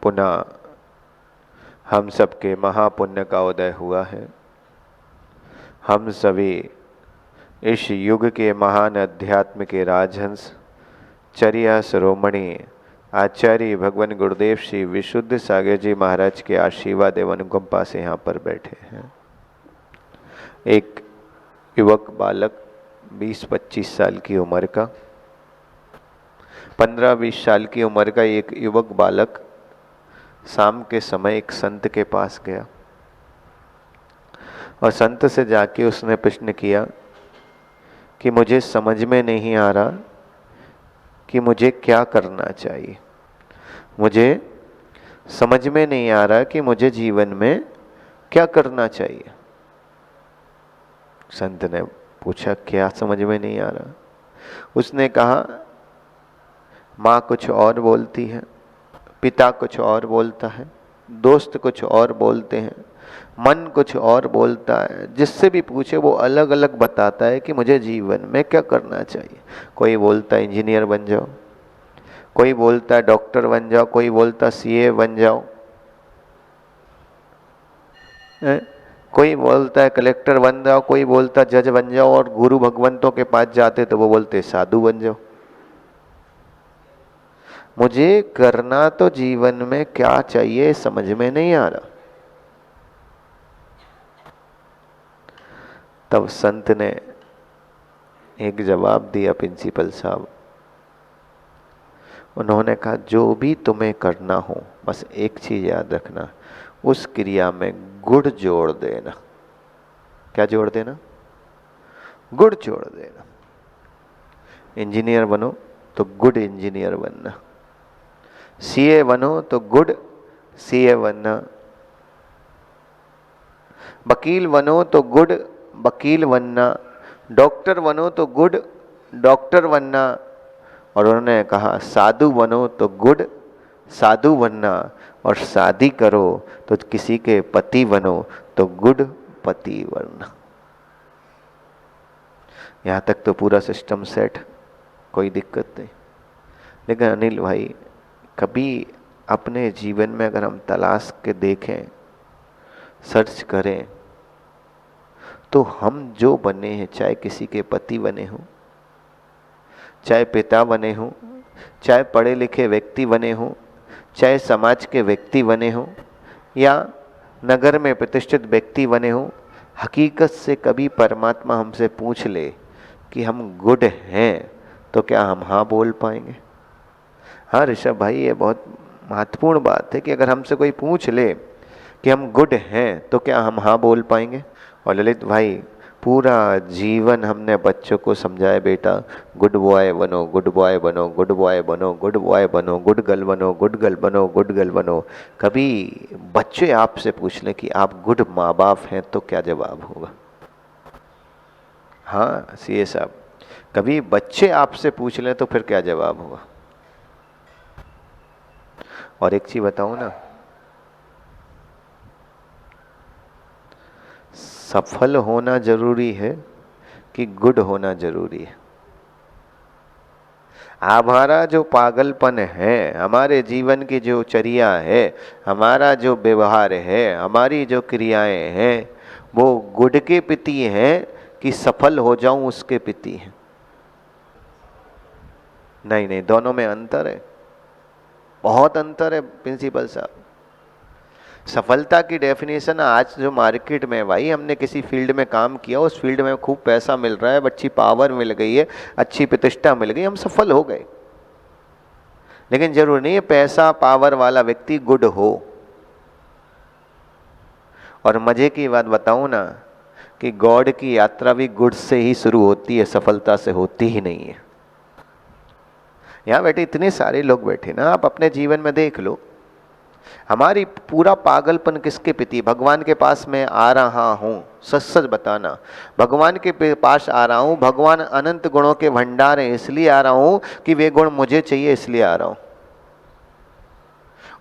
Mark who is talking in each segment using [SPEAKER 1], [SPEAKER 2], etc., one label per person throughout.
[SPEAKER 1] पुनः हम सबके महापुण्य का उदय हुआ है। हम सभी इस युग के महान अध्यात्म के राजहंस चर्या शिरोमणि आचार्य भगवान गुरुदेव श्री विशुद्ध सागर जी महाराज के आशीर्वाद एवं अनुकंपा से यहाँ पर बैठे हैं। एक युवक बालक 20-25 साल की उम्र का, 15-20 साल की उम्र का एक युवक बालक शाम के समय एक संत के पास गया और संत से जाके उसने प्रश्न किया कि मुझे समझ में नहीं आ रहा कि मुझे क्या करना चाहिए, मुझे समझ में नहीं आ रहा कि मुझे जीवन में क्या करना चाहिए। संत ने पूछा क्या समझ में नहीं आ रहा? उसने कहा माँ कुछ और बोलती है, पिता कुछ और बोलता है, दोस्त कुछ और बोलते हैं, मन कुछ और बोलता है। जिससे भी पूछे वो अलग अलग बताता है कि मुझे जीवन में क्या करना चाहिए। कोई बोलता है इंजीनियर बन जाओ, कोई बोलता है डॉक्टर बन जाओ, कोई बोलता सीए बन जाओ, कोई बोलता है कलेक्टर बन जाओ, कोई बोलता जज बन जाओ, और गुरु भगवंतों के पास जाते तो वो बोलते साधु बन जाओ। मुझे करना तो जीवन में क्या चाहिए समझ में नहीं आ रहा। तब संत ने एक जवाब दिया, प्रिंसिपल साहब। उन्होंने कहा जो भी तुम्हें करना हो बस एक चीज याद रखना, उस क्रिया में गुड़ जोड़ देना। क्या जोड़ देना? गुड़ जोड़ देना। इंजीनियर बनो तो गुड इंजीनियर बनना, सीए बनो तो गुड सीए बनना, वकील बनो तो गुड वकील बनना, डॉक्टर बनो तो गुड डॉक्टर बनना, और उन्होंने कहा साधु बनो तो गुड साधु बनना, और शादी करो तो किसी के पति बनो तो गुड पति बनना। यहां तक तो पूरा सिस्टम सेट, कोई दिक्कत नहीं। लेकिन अनिल भाई, कभी अपने जीवन में अगर हम तलाश के देखें, सर्च करें, तो हम जो बने हैं, चाहे किसी के पति बने हों, चाहे पिता बने हों, चाहे पढ़े लिखे व्यक्ति बने हों, चाहे समाज के व्यक्ति बने हों, या नगर में प्रतिष्ठित व्यक्ति बने हों, हकीकत से कभी परमात्मा हमसे पूछ ले कि हम गुड हैं तो क्या हम हाँ बोल पाएंगे? हाँ ऋषभ भाई, ये बहुत महत्वपूर्ण बात है कि अगर हमसे कोई पूछ ले कि हम गुड हैं तो क्या हम हाँ बोल पाएंगे? और ललित भाई, पूरा जीवन हमने बच्चों को समझाया, बेटा गुड बॉय बनो, गुड बॉय बनो, गुड बॉय बनो, गुड बॉय बनो, गुड गर्ल बनो, गुड गर्ल बनो, गुड गर्ल बनो। कभी बच्चे आपसे पूछ लें कि आप गुड माँ बाप हैं तो क्या जवाब होगा? हाँ सीए साहब, कभी बच्चे आपसे पूछ लें तो फिर क्या जवाब होगा? और एक चीज बताऊं ना, सफल होना जरूरी है कि गुड होना जरूरी है? हमारा जो पागलपन है, हमारे जीवन की जो चर्या है, हमारा जो व्यवहार है, हमारी जो क्रियाएं हैं, वो गुड के प्रति हैं कि सफल हो जाऊं उसके प्रति हैं? नहीं नहीं, दोनों में अंतर है, बहुत अंतर है प्रिंसिपल साहब। सफलता की डेफिनेशन आज जो मार्केट में, भाई हमने किसी फील्ड में काम किया, उस फील्ड में खूब पैसा मिल रहा है, अच्छी पावर मिल गई है, अच्छी प्रतिष्ठा मिल गई, हम सफल हो गए। लेकिन जरूर नहीं है पैसा पावर वाला व्यक्ति गुड हो। और मजे की बात बताऊं ना, कि गॉड की यात्रा भी गुड से ही शुरू होती है, सफलता से होती ही नहीं है। यहां बैठे इतने सारे लोग बैठे ना, आप अपने जीवन में देख लो, हमारी पूरा पागलपन किसके प्रति? भगवान के पास मैं आ रहा हूं, सच सच बताना, भगवान के पास आ रहा हूं, भगवान अनंत गुणों के भंडार हैं इसलिए आ रहा हूं कि वे गुण मुझे चाहिए इसलिए आ रहा हूं।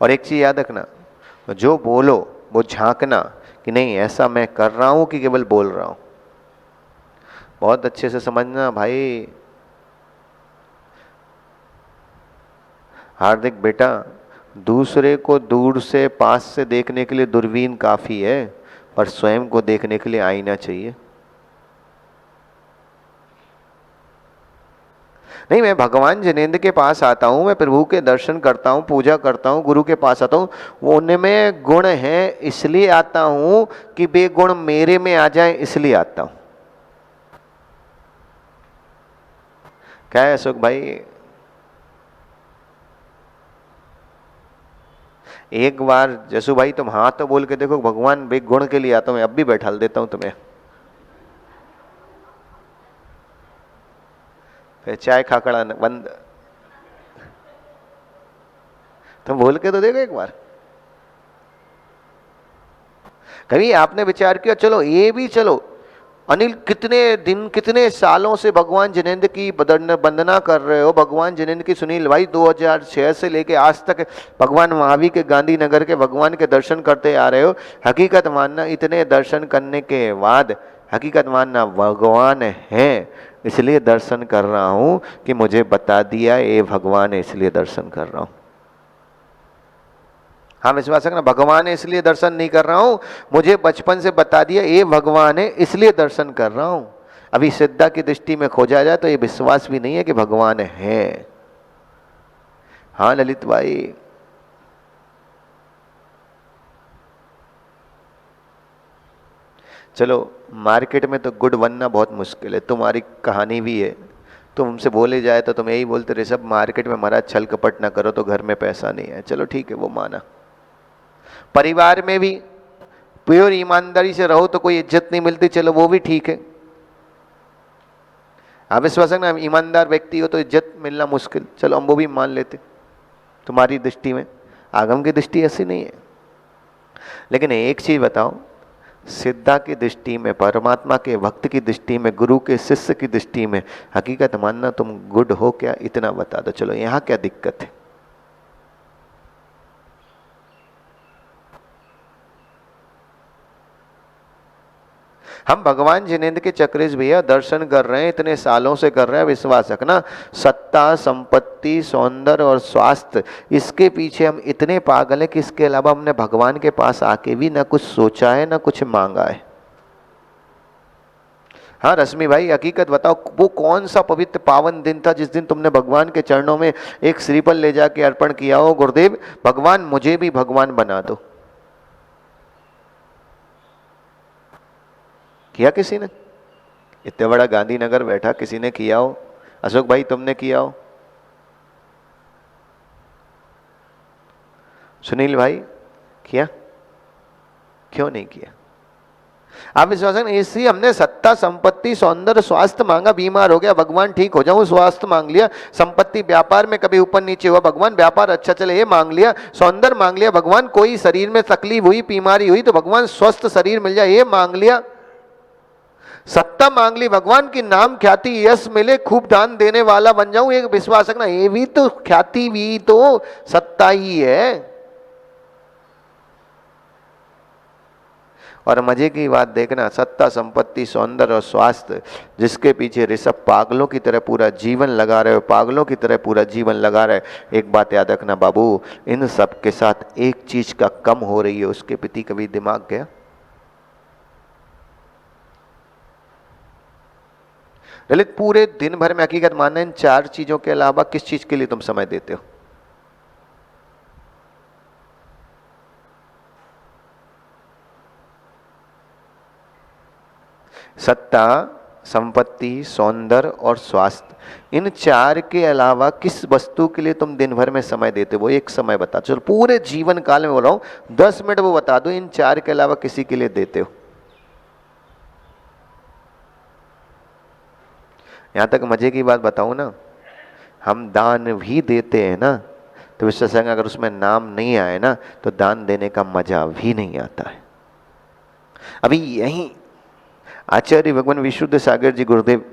[SPEAKER 1] और एक चीज याद रखना, जो बोलो वो झांकना कि नहीं ऐसा मैं कर रहा हूं कि केवल बोल रहा हूं। बहुत अच्छे से समझना भाई। हार्दिक बेटा, दूसरे को दूर से पास से देखने के लिए दूरबीन काफी है, पर स्वयं को देखने के लिए आईना चाहिए। नहीं, मैं भगवान जिनेंद्र के पास आता हूं, मैं प्रभु के दर्शन करता हूं, पूजा करता हूं, गुरु के पास आता हूं, वो उनमें गुण है इसलिए आता हूं कि वे गुण मेरे में आ जाए इसलिए आता हूं। क्या है अशोक भाई? एक बार जसू भाई तुम हाँ तो बोल के देखो, भगवान वे गुण के लिए आता हूं, मैं अब भी बैठा देता हूं तुम्हें। फिर चाय खाकड़ा बंद। तुम बोल के तो देखो एक बार। कभी आपने विचार किया, चलो ये भी चलो, अनिल कितने दिन कितने सालों से भगवान जिनेंद्र की वंदना कर रहे हो, भगवान जिनेंद्र की, सुनील भाई 2006 से लेके आज तक भगवान महावीर के गांधीनगर के भगवान के दर्शन करते आ रहे हो। हकीकत मानना इतने दर्शन करने के बाद हकीकत मानना भगवान है इसलिए दर्शन कर रहा हूं कि मुझे बता दिया ये भगवान है इसलिए दर्शन कर रहा हूं। हाँ विश्वास रखना, भगवान है इसलिए दर्शन नहीं कर रहा हूं, मुझे बचपन से बता दिया ये भगवान है इसलिए दर्शन कर रहा हूं। अभी श्रद्धा की दृष्टि में खोजा जाए तो ये विश्वास भी नहीं है कि भगवान है। हाँ ललित भाई, चलो मार्केट में तो गुड बनना बहुत मुश्किल है, तुम्हारी कहानी भी है। तुम हमसे बोले जाए तो तुम यही बोलते रहे सब मार्केट में महाराज छल कपट ना करो तो घर में पैसा नहीं है। चलो ठीक है, वो माना। परिवार में भी प्योर ईमानदारी से रहो तो कोई इज्जत नहीं मिलती, चलो वो भी ठीक है। आप विश्वास रखना, ईमानदार व्यक्ति हो तो इज्जत मिलना मुश्किल, चलो हम वो भी मान लेते तुम्हारी दृष्टि में। आगम की दृष्टि ऐसी नहीं है। लेकिन एक चीज बताओ, सिद्धा की दृष्टि में, परमात्मा के भक्त की दृष्टि में, गुरु के शिष्य की दृष्टि में हकीकत मानना तुम गुड हो क्या, इतना बता दो। चलो यहां क्या दिक्कत है? हम भगवान जिनेंद्र के चक्रेश भैया दर्शन कर रहे हैं, इतने सालों से कर रहे हैं, विश्वास रखना। सत्ता, संपत्ति, सौंदर्य और स्वास्थ्य, इसके पीछे हम इतने पागल हैं कि इसके अलावा हमने भगवान के पास आके भी ना कुछ सोचा है ना कुछ मांगा है। हाँ रश्मि भाई, हकीकत बताओ, वो कौन सा पवित्र पावन दिन था जिस दिन तुमने भगवान के चरणों में एक श्रीफल ले जाके अर्पण किया हो, गुरुदेव भगवान मुझे भी भगवान बना दो? किया किसी ने? इतने बड़ा गांधीनगर बैठा, किसी ने किया हो? अशोक भाई तुमने किया हो? सुनील भाई किया? क्यों नहीं किया? आप विश्वास करें, इसलिए हमने सत्ता, संपत्ति, सौंदर्य, स्वास्थ्य मांगा, बीमार हो गया भगवान ठीक हो जाऊं, स्वास्थ्य मांग लिया। संपत्ति, व्यापार में कभी ऊपर नीचे हुआ भगवान व्यापार अच्छा चले ये मांग लिया। सौंदर्य मांग लिया भगवान, कोई शरीर में तकलीफ हुई, बीमारी हुई तो भगवान स्वस्थ शरीर मिल जाए ये मांग लिया। सत्ता मांग ली भगवान की, नाम ख्याति यश मिले, खूब दान देने वाला बन जाऊं, एक विश्वास रखना ये भी तो ख्याति भी तो सत्ता ही है। और मजे की बात देखना, सत्ता, संपत्ति, सौंदर्य और स्वास्थ्य जिसके पीछे ऋषभ पागलों की तरह पूरा जीवन लगा रहे हो, पागलों की तरह पूरा जीवन लगा रहे, एक बात याद रखना बाबू, इन सब के साथ एक चीज का कम हो रही है, उसके प्रति कभी दिमाग गया? ललित पूरे दिन भर में हकीकत मानना इन चार चीजों के अलावा किस चीज के लिए तुम समय देते हो? सत्ता, संपत्ति, सौंदर्य और स्वास्थ्य, इन चार के अलावा किस वस्तु के लिए तुम दिन भर में समय देते हो? वो एक समय बता, चलो पूरे जीवन काल में बोल रहा हूं, 10 मिनट वो बता दो, इन चार के अलावा किसी के लिए देते हो? यहां तक मजे की बात बताऊं ना, हम दान भी देते हैं ना, तो विश्वास अगर उसमें नाम नहीं आए ना तो दान देने का मजा भी नहीं आता है। अभी यही आचार्य भगवान विशुद्ध सागर जी गुरुदेव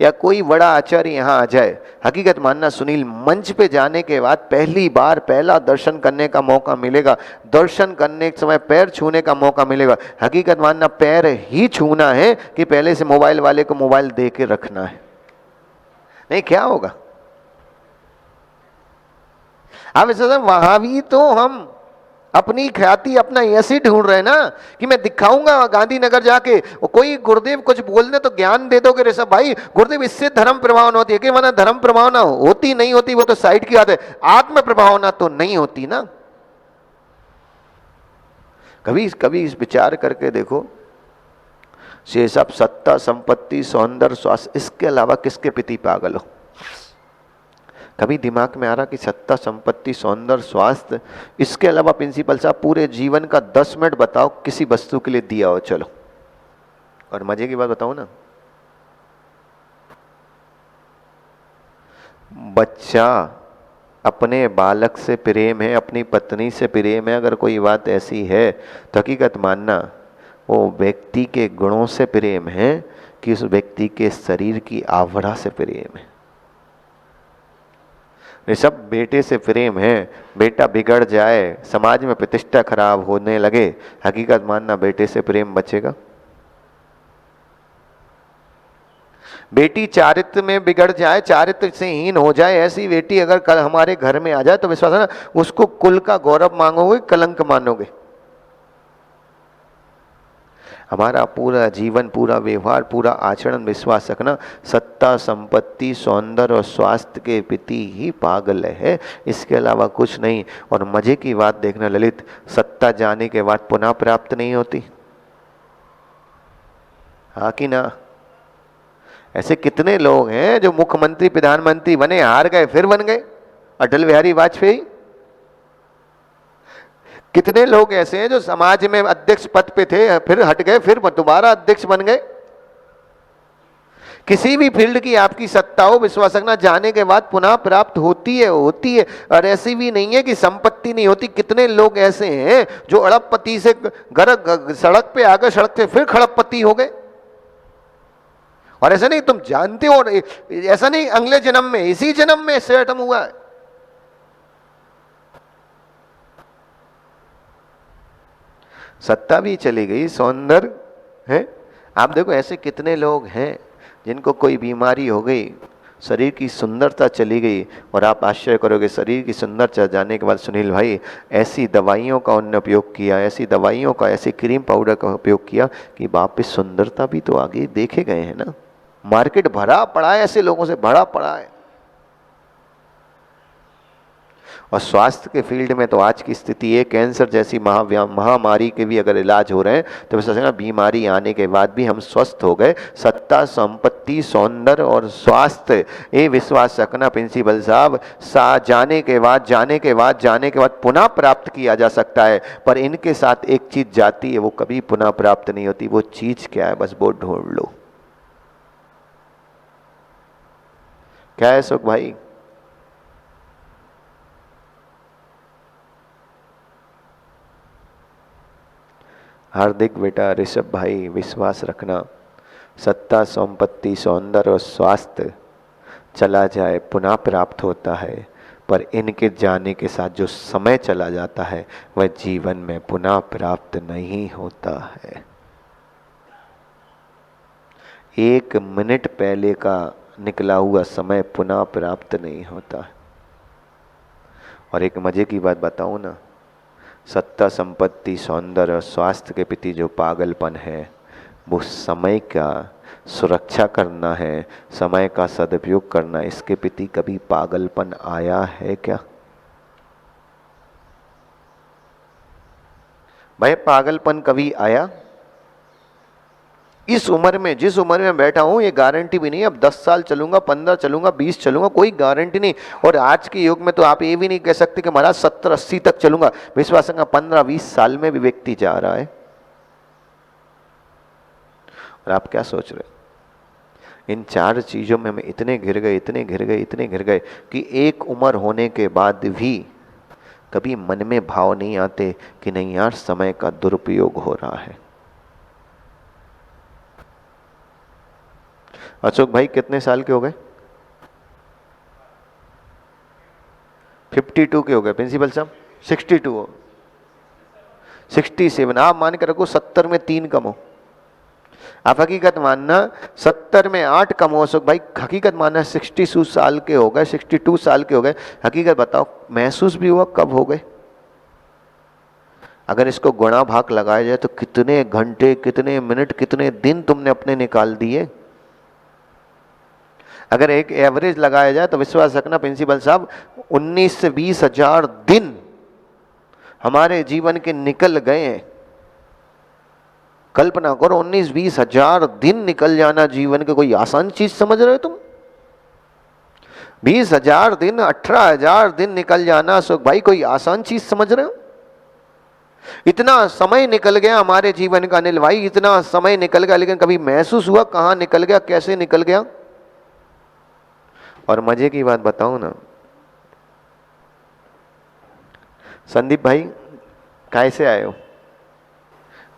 [SPEAKER 1] या कोई बड़ा आचार्य यहाँ आ जाए, हकीकत मानना सुनील, मंच पे जाने के बाद पहली बार पहला दर्शन करने का मौका मिलेगा, दर्शन करने के समय पैर छूने का मौका मिलेगा, हकीकत मानना पैर ही छूना है कि पहले से मोबाइल वाले को मोबाइल दे के रखना है? नहीं, क्या होगा? आप ऐसा वहां भी तो हम अपनी ख्याति अपना ऐसे ढूंढ रहे हैं ना कि मैं दिखाऊंगा गांधीनगर जाके, और कोई गुरुदेव कुछ बोलने तो ज्ञान दे दोगे रे सब भाई, गुरुदेव इससे धर्म प्रभावना होती है कि वरना धर्म प्रभावना होती नहीं होती वो तो साइड की बात है, आत्म प्रभावना तो नहीं होती ना। कभी कभी इस विचार करके देखो, ये सब सत्ता संपत्ति सौंदर्य स्वास्थ्य, इसके अलावा किसके प्रति पागल हो? कभी दिमाग में आ रहा कि सत्ता संपत्ति सौंदर्य स्वास्थ्य, इसके अलावा प्रिंसिपल साहब पूरे जीवन का 10 मिनट बताओ किसी वस्तु के लिए दिया हो, चलो। और मजे की बात बताऊं ना, बच्चा अपने बालक से प्रेम है, अपनी पत्नी से प्रेम है, अगर कोई बात ऐसी है तो हकीकत मानना वो व्यक्ति के गुणों से प्रेम है कि उस व्यक्ति के शरीर की आवरण से प्रेम है। ये सब बेटे से प्रेम है, बेटा बिगड़ जाए, समाज में प्रतिष्ठा खराब होने लगे, हकीकत मानना बेटे से प्रेम बचेगा? बेटी चारित्र में बिगड़ जाए, चारित्र से हीन हो जाए, ऐसी बेटी अगर कल हमारे घर में आ जाए तो विश्वास है ना उसको कुल का गौरव मांगोगे, कलंक मानोगे? हमारा पूरा जीवन, पूरा व्यवहार, पूरा आचरण विश्वास रखना सत्ता संपत्ति सौंदर्य और स्वास्थ्य के प्रति ही पागल है, इसके अलावा कुछ नहीं। और मजे की बात देखना ललित, सत्ता जाने के बाद पुनः प्राप्त नहीं होती, हाँ कि ना? ऐसे कितने लोग हैं जो मुख्यमंत्री प्रधानमंत्री बने, हार गए फिर बन गए, अटल बिहारी वाजपेयी। कितने लोग ऐसे हैं जो समाज में अध्यक्ष पद पे थे, फिर हट गए, फिर दोबारा अध्यक्ष बन गए। किसी भी फील्ड की आपकी सत्ता हो, विश्वास रखना जाने के बाद पुनः प्राप्त होती है, होती है। और ऐसी भी नहीं है कि संपत्ति नहीं होती। कितने लोग ऐसे हैं जो अड़बपति से सड़क पे आ गए, सड़क से फिर खड़बपति हो गए। और ऐसा नहीं तुम जानते हो, ऐसा नहीं अगले जन्म में, इसी जन्म में सेटम हुआ है। सत्ता भी चली गई, सौंदर्य है। आप देखो ऐसे कितने लोग हैं जिनको कोई बीमारी हो गई, शरीर की सुंदरता चली गई, और आप आश्चर्य करोगे शरीर की सुंदरता जाने के बाद सुनील भाई ऐसी दवाइयों का उन्होंने उपयोग किया, ऐसी दवाइयों का, ऐसी क्रीम पाउडर का उपयोग किया कि वापिस सुंदरता भी तो आगे देखे गए हैं ना। मार्केट भरा पड़ा है, ऐसे लोगों से भरा पड़ा है। और स्वास्थ्य के फील्ड में तो आज की स्थिति ये, कैंसर जैसी महामारी के भी अगर इलाज हो रहे हैं तो वैसे ना बीमारी आने के बाद भी हम स्वस्थ हो गए। सत्ता संपत्ति सौंदर्य और स्वास्थ्य, ये विश्वास रखना प्रिंसिपल साहब, जाने के बाद पुनः प्राप्त किया जा सकता है, पर इनके साथ एक चीज जाती है, वो कभी पुनः प्राप्त नहीं होती। वो चीज क्या है, बस वो ढूंढ लो। क्या है सुख भाई? हार्दिक बेटा, ऋषभ भाई, विश्वास रखना सत्ता संपत्ति सौंदर्य और स्वास्थ्य चला जाए पुनः प्राप्त होता है, पर इनके जाने के साथ जो समय चला जाता है वह जीवन में पुनः प्राप्त नहीं होता है। 1 मिनट पहले का निकला हुआ समय पुनः प्राप्त नहीं होता है। और एक मजे की बात बताऊं ना, सत्ता संपत्ति सौंदर्य और स्वास्थ्य के प्रति जो पागलपन है वो समय का सुरक्षा करना है, समय का सदुपयोग करना, इसके प्रति कभी पागलपन आया है क्या? भाई पागलपन कभी आया? इस उम्र में, जिस उम्र में बैठा हूं, ये गारंटी भी नहीं अब 10 साल चलूंगा, 15 चलूंगा, 20 चलूंगा, कोई गारंटी नहीं। और आज के युग में तो आप ये भी नहीं कह सकते कि महाराज 70-80 तक चलूंगा। विश्वास 15-20 साल में भी व्यक्ति जा रहा है। और आप क्या सोच रहे? इन 4 चीजों में हम इतने घिर गए कि एक उम्र होने के बाद भी कभी मन में भाव नहीं आते कि नहीं यार समय का दुरुपयोग हो रहा है। अशोक भाई कितने साल के हो गए? 52 के हो गए। प्रिंसिपल साहब 62 हो, 67। आप मान के रखो 70 में 3 कम हो। आप हकीकत मानना 70 में 8 कम हो सको भाई, हकीकत मानना 62 साल के हो गए, 62 साल के हो गए, हकीकत बताओ महसूस भी हुआ कब हो गए? अगर इसको गुणा भाग लगाया जाए तो कितने घंटे, कितने मिनट, कितने दिन तुमने अपने निकाल दिए। अगर एक एवरेज लगाया जाए तो विश्वास रखना प्रिंसिपल साहब 19 से 20 हजार दिन हमारे जीवन के निकल गए हैं। कल्पना करो 19-20 हजार दिन निकल जाना जीवन के, कोई आसान चीज समझ रहे हो तुम? 20 हजार दिन, 18 हजार दिन निकल जाना अशोक भाई कोई आसान चीज समझ रहे हो? इतना समय निकल गया हमारे जीवन का अनिल भाई, इतना समय निकल गया, लेकिन कभी महसूस हुआ कहां निकल गया, कैसे निकल गया? और मजे की बात बताऊं ना संदीप भाई, कैसे आए हो?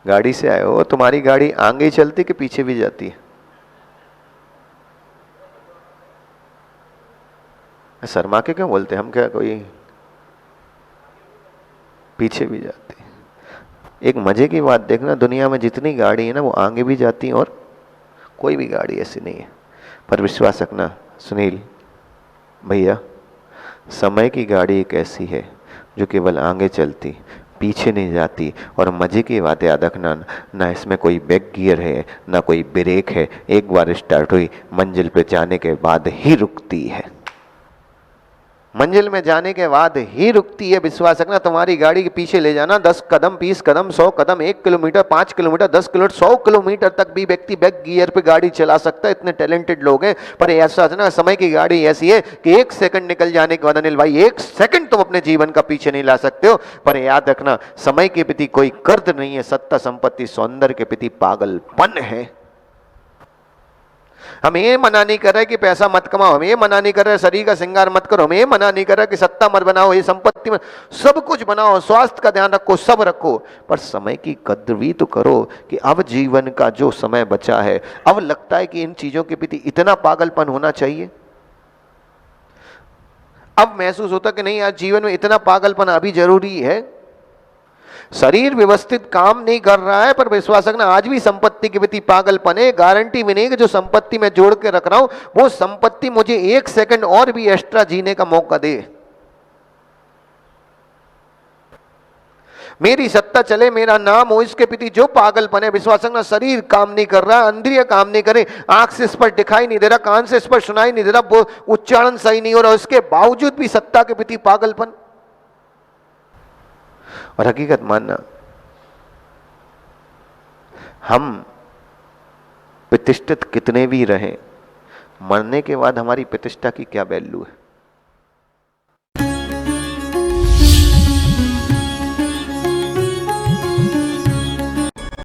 [SPEAKER 1] गाड़ी से आए हो? तुम्हारी गाड़ी आगे चलती कि पीछे भी जाती है? शर्मा के क्यों बोलते हम, क्या कोई पीछे भी जाती है? एक मजे की बात देखना, दुनिया में जितनी गाड़ी है ना वो आगे भी जाती है और कोई भी गाड़ी ऐसी नहीं है। पर विश्वास रखना सुनील भैया, समय की गाड़ी एक ऐसी है जो केवल आगे चलती, पीछे नहीं जाती। और मजे की बात याद रखना, ना इसमें कोई बैक गियर है ना कोई ब्रेक है, एक बार स्टार्ट हुई मंजिल पे जाने के बाद ही रुकती है, मंजिल में जाने के बाद ही रुकती है। विश्वास रखना, तुम्हारी गाड़ी के पीछे ले जाना 10 कदम, 20 कदम, 100 कदम, 1 किलोमीटर, 5 किलोमीटर, 10 किलोमीटर, 100 किलोमीटर तक भी व्यक्ति बैक गियर पे गाड़ी चला सकता है, इतने टैलेंटेड लोग हैं। पर ऐसा ना, समय की गाड़ी ऐसी है कि 1 सेकंड निकल जाने के बाद अनिल भाई 1 सेकंड तुम अपने जीवन का पीछे नहीं ला सकते हो। पर याद रखना, समय के प्रति कोई कर्ज नहीं है, सत्ता संपत्ति सौंदर्य के प्रति पागलपन है। हम ये मना नहीं कर रहे कि पैसा मत कमाओ, हम ये मना नहीं कर रहे शरीर का श्रृंगार मत करो, हम ये मना नहीं कर रहे कि सत्ता मत बनाओ, ये संपत्ति में सब कुछ बनाओ, स्वास्थ्य का ध्यान रखो, सब रखो, पर समय की कद्र भी तो करो कि अब जीवन का जो समय बचा है, अब लगता है कि इन चीजों के प्रति इतना पागलपन होना चाहिए। अब महसूस होता कि नहीं, आज जीवन में इतना पागलपन अभी जरूरी है। शरीर व्यवस्थित काम नहीं कर रहा है, पर विश्वास रखना आज भी संपत्ति के प्रति पागलपन है। गारंटी भी नहीं कि जो संपत्ति मैं जोड़ के रख रहा हूं वो संपत्ति मुझे 1 सेकंड और भी एक्स्ट्रा जीने का मौका दे। मेरी सत्ता चले, मेरा नाम हो, इसके प्रति जो पागलपन है, विश्वास रखना शरीर काम नहीं कर रहा, इंद्रिय काम नहीं करे, आंख से स्पर्श दिखाई नहीं दे रहा, कान से स्पर्श सुनाई नहीं दे रहा, उच्चारण सही नहीं हो रहा, उसके बावजूद भी सत्ता के प्रति पागलपन। और हकीकत मानना, हम प्रतिष्ठित कितने भी रहें, मरने के बाद हमारी प्रतिष्ठा की क्या वैल्यू है?